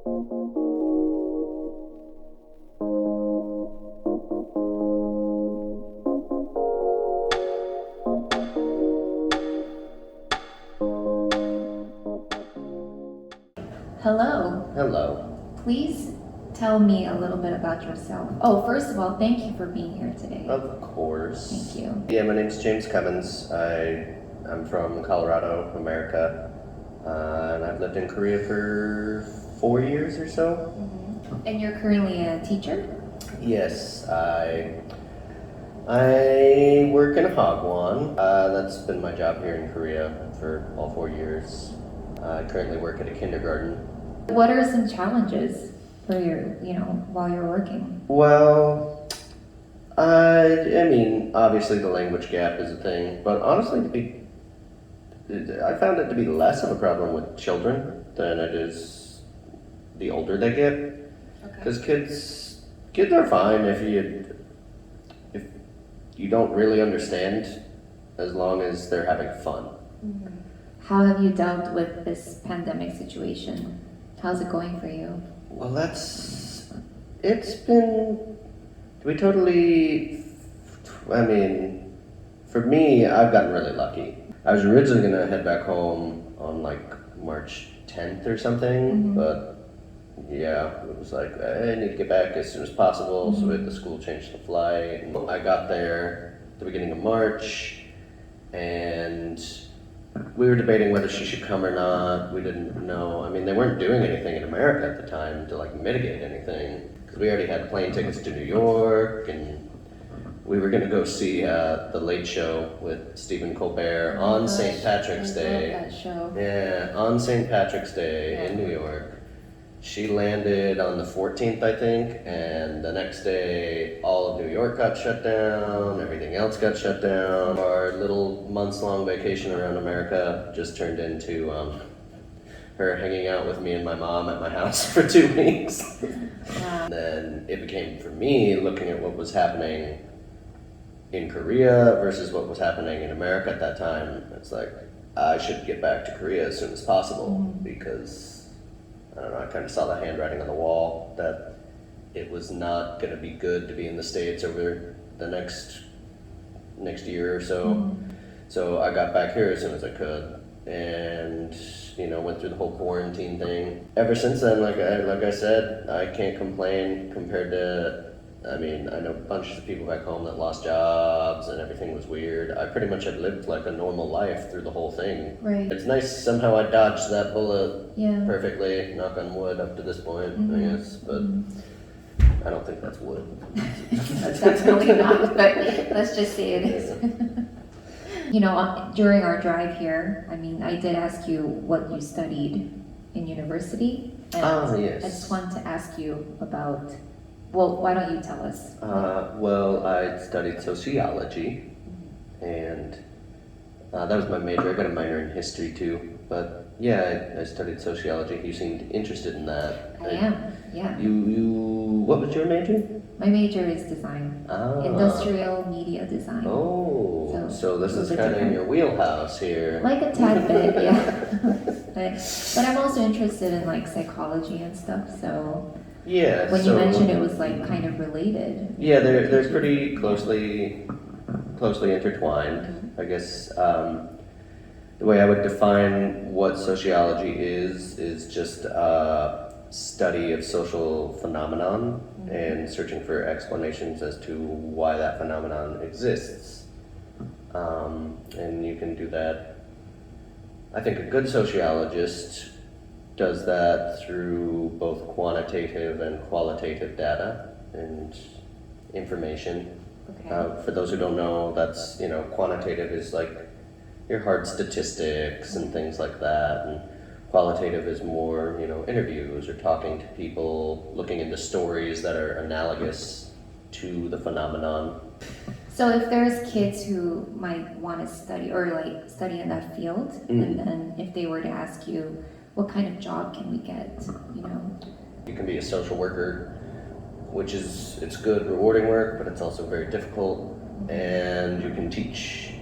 Hello. Hello. Please tell me a little bit about yourself. Oh, first of all, thank you for being here today. Of course. Thank you. Yeah, my name's James Cummins. I'm from Colorado, America, and I've lived in Korea for 4 years or so. And you're currently a teacher? Yes, I work in a hagwon. That's been my job here in Korea for all 4 years. I currently work at a kindergarten. What are some challenges for while you're working? Well, I mean, obviously the language gap is a thing, but honestly, I found it to be less of a problem with children than it is the older they get. Because kids are fine if you don't really understand, as long as they're having fun. How have you dealt with this pandemic situation? How's it going for you? Well, it's been, I mean, for me, I've gotten really lucky. I was originally gonna head back home on like March 10th or something, but yeah, it was like, I need to get back as soon as possible, so we had the school change the flight. And I got there at the beginning of March, and we were debating whether she should come or not. We didn't know. I mean, they weren't doing anything in America at the time to like mitigate anything, because we already had plane tickets to New York, and we were gonna go see The Late Show with Stephen Colbert on St. Patrick's Day. I love that show. Yeah, on St. Patrick's Day in New York. She landed on the 14th, I think, and the next day all of New York got shut down, everything else got shut down. Our little months-long vacation around America just turned into her hanging out with me and my mom at my house for 2 weeks. Wow. And then it became, for me, looking at what was happening in Korea versus what was happening in America at that time, it's like, I should get back to Korea as soon as possible, because I don't know, I kind of saw the handwriting on the wall that it was not going to be good to be in the States over the next year or so. So I got back here as soon as I could, and went through the whole quarantine thing. Ever since then, like I said, I can't complain compared to. I mean, I know bunches of people back home that lost jobs and everything was weird. I pretty much have lived like a normal life through the whole thing. Right. It's nice somehow I dodged that bullet Yeah. perfectly, knock on wood up to this point, I guess, but I don't think that's wood. That's definitely not, but let's just say it is. During our drive here, I mean, I did ask you what you studied in university. And Yes. I just wanted to ask you about, well, why don't you tell us? Well, I studied sociology, and that was my major. I got a minor in history too, but yeah, I studied sociology. You seemed interested in that. I am, yeah. What was your major? My major is design, industrial media design. Oh, so this is a kind of in different- your wheelhouse here. Like a tad bit, yeah. but I'm also interested in like psychology and stuff, so Yeah. when so, you mentioned it was like kind of related. Yeah, they're pretty closely intertwined. I guess the way I would define what sociology is just a study of social phenomenon and searching for explanations as to why that phenomenon exists. And you can do that. I think a good sociologist does that through both quantitative and qualitative data and information. Okay. For those who don't know, that's, quantitative is like your hard statistics and things like that, and qualitative is more, interviews or talking to people, looking into stories that are analogous to the phenomenon. So if there's kids who might want to study or like study in that field, and then if they were to ask you, what kind of job can we get, You can be a social worker, which it's good, rewarding work, but it's also very difficult, and you can teach.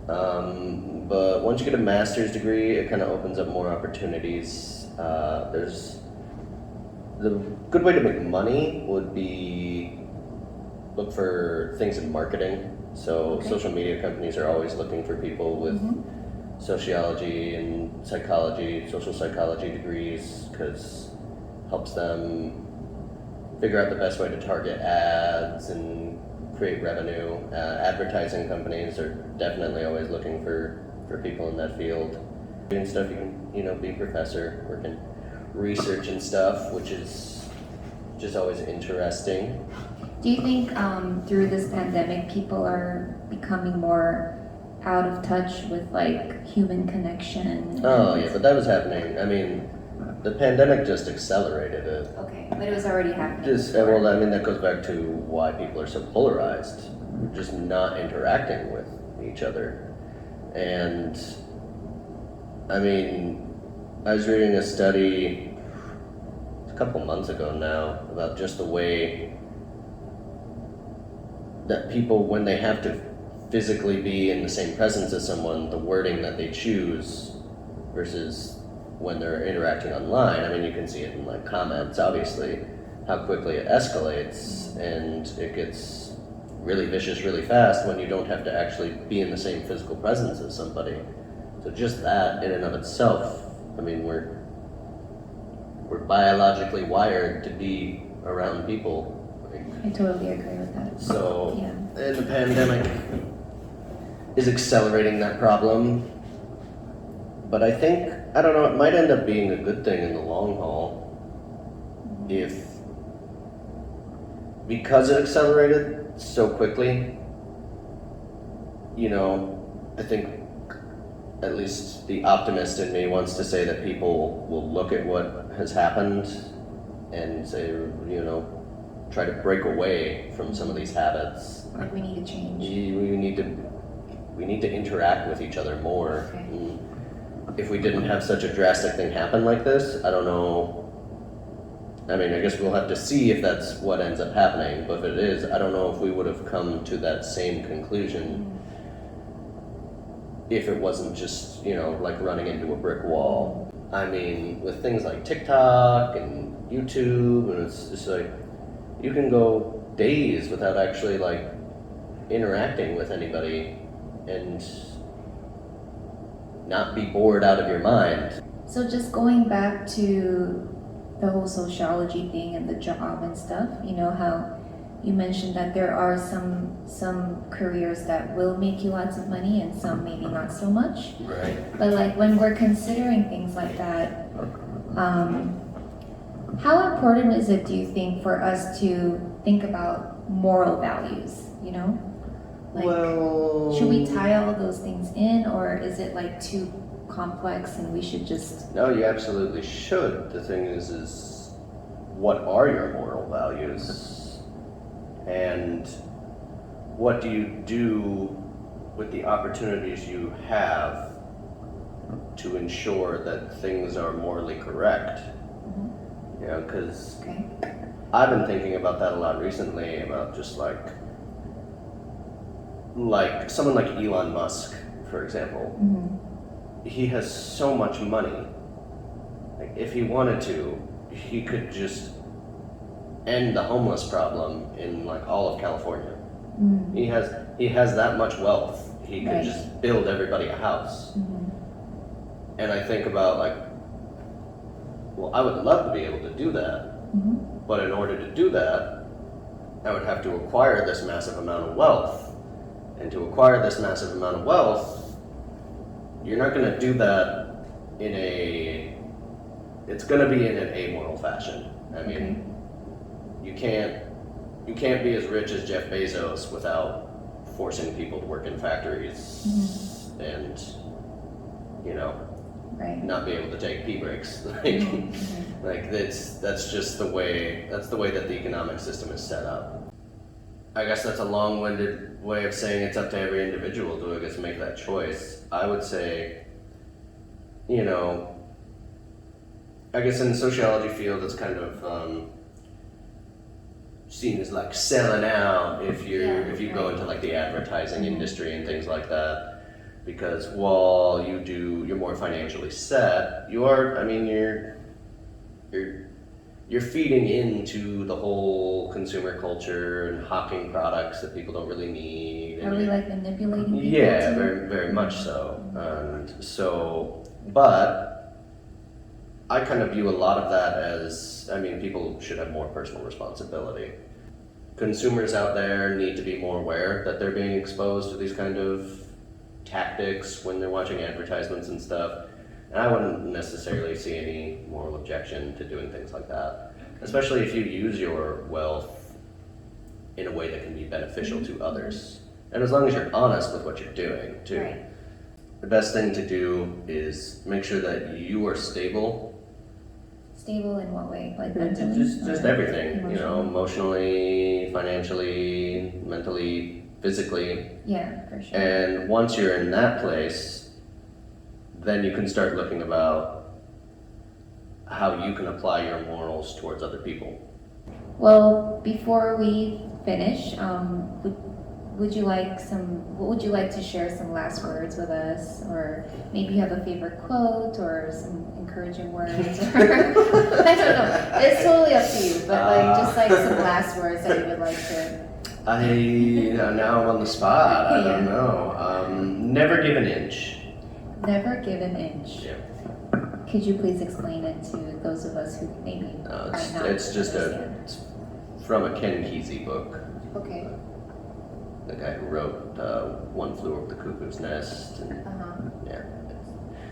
But once you get a master's degree, it kind of opens up more opportunities. There's the good way to make money would be look for things in marketing. So Okay. social media companies are always looking for people with sociology and psychology, social psychology degrees, because helps them figure out the best way to target ads and create revenue. Advertising companies are definitely always looking for people in that field. Doing stuff you can, be a professor, work in research and stuff, which is just always interesting. Do you think through this pandemic, people are becoming more out of touch with like human connection? Oh yeah, but that was happening. I mean, the pandemic just accelerated it. Okay, but it was already happening. Well, I mean, that goes back to why people are so polarized. We're just not interacting with each other. And I mean, I was reading a study a couple months ago now about just the way that people, when they have to physically be in the same presence as someone, the wording that they choose versus when they're interacting online. I mean, you can see it in like comments, obviously, how quickly it escalates, and it gets really vicious really fast when you don't have to actually be in the same physical presence as somebody. So just that in and of itself, I mean, we're biologically wired to be around people. I totally agree with that. So, Yeah. and the pandemic is accelerating that problem. But I think, I don't know, it might end up being a good thing in the long haul if, because it accelerated so quickly, I think at least the optimist in me wants to say that people will look at what has happened and say, try to break away from some of these habits. Like we need to change. We need to interact with each other more. Okay. And if we didn't have such a drastic thing happen like this, I don't know. I mean, I guess we'll have to see if that's what ends up happening. But if it is, I don't know if we would have come to that same conclusion if it wasn't just, like running into a brick wall. I mean, with things like TikTok and YouTube, and it's just like, you can go days without actually like interacting with anybody and not be bored out of your mind. So just going back to the whole sociology thing and the job and stuff, how you mentioned that there are some careers that will make you lots of money and some maybe not so much. Right. But like when we're considering things like that, how important is it, do you think, for us to think about moral values, Like, Well, should we tie all those things in, or is it like too complex and we should just... No, you absolutely should. The thing is what are your moral values? And what do you do with the opportunities you have to ensure that things are morally correct? Because Okay. I've been thinking about that a lot recently, about just like someone like Elon Musk, for example. He has so much money. Like, if he wanted to, he could just end the homeless problem in like all of California. He has that much wealth. He could Right. just build everybody a house. And I think about like, well, I would love to be able to do that, but in order to do that, I would have to acquire this massive amount of wealth. And to acquire this massive amount of wealth, you're not going to do that it's going to be in an amoral fashion. I mean, you can't be as rich as Jeff Bezos without forcing people to work in factories and, Right. not be able to take pee breaks. Like that's just the way that the economic system is set up. I guess that's a long-winded way of saying it's up to every individual to, I guess, make that choice. I would say, I guess in the sociology field, it's kind of seen as like selling out if you go into like the advertising industry and things like that. Because while you're more financially set, you're you're feeding into the whole consumer culture and hawking products that people don't really need. Are we like manipulating people? Yeah, too? very, very much so. And so, but I kind of view a lot of that as, I mean, people should have more personal responsibility. Consumers out there need to be more aware that they're being exposed to these kind of tactics when they're watching advertisements and stuff. And I wouldn't necessarily see any moral objection to doing things like that, especially if you use your wealth in a way that can be beneficial to others. And as long as you're honest with what you're doing, too. Right. The best thing to do is make sure that you are stable. Stable in what way? Like mentally? Just or everything, you know, emotionally, financially, mentally, physically. Yeah, for sure. And once you're in that place, then you can start looking about how you can apply your morals towards other people. Well, before we finish, would you like to share some last words with us, or maybe you have a favorite quote or some encouraging words? Or, I don't know. It's totally up to you, but like just like some last words that you would like to. Now I'm on the spot. I Yeah. don't know. Never give an inch. Never give an inch. Yeah. Could you please explain it to those of us who maybe It's, might not it's just understand? it's from a Ken Kesey book. Okay. The guy who wrote One Flew Over the Cuckoo's Nest. And, yeah.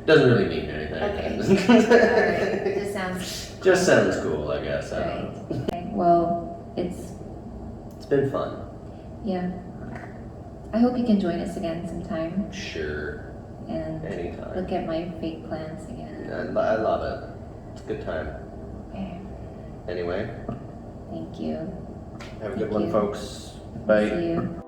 Doesn't really mean anything. Okay. Alright. It just sounds Just sounds cool, I guess. I don't right. know. Okay. Well, it's It's been fun. yeah. I hope you can join us again sometime Sure. and Anytime. look at my fake plants again. I love it. It's a good time. Okay. Anyway, Thank you. have a Thank good one, you. folks. Bye. See you.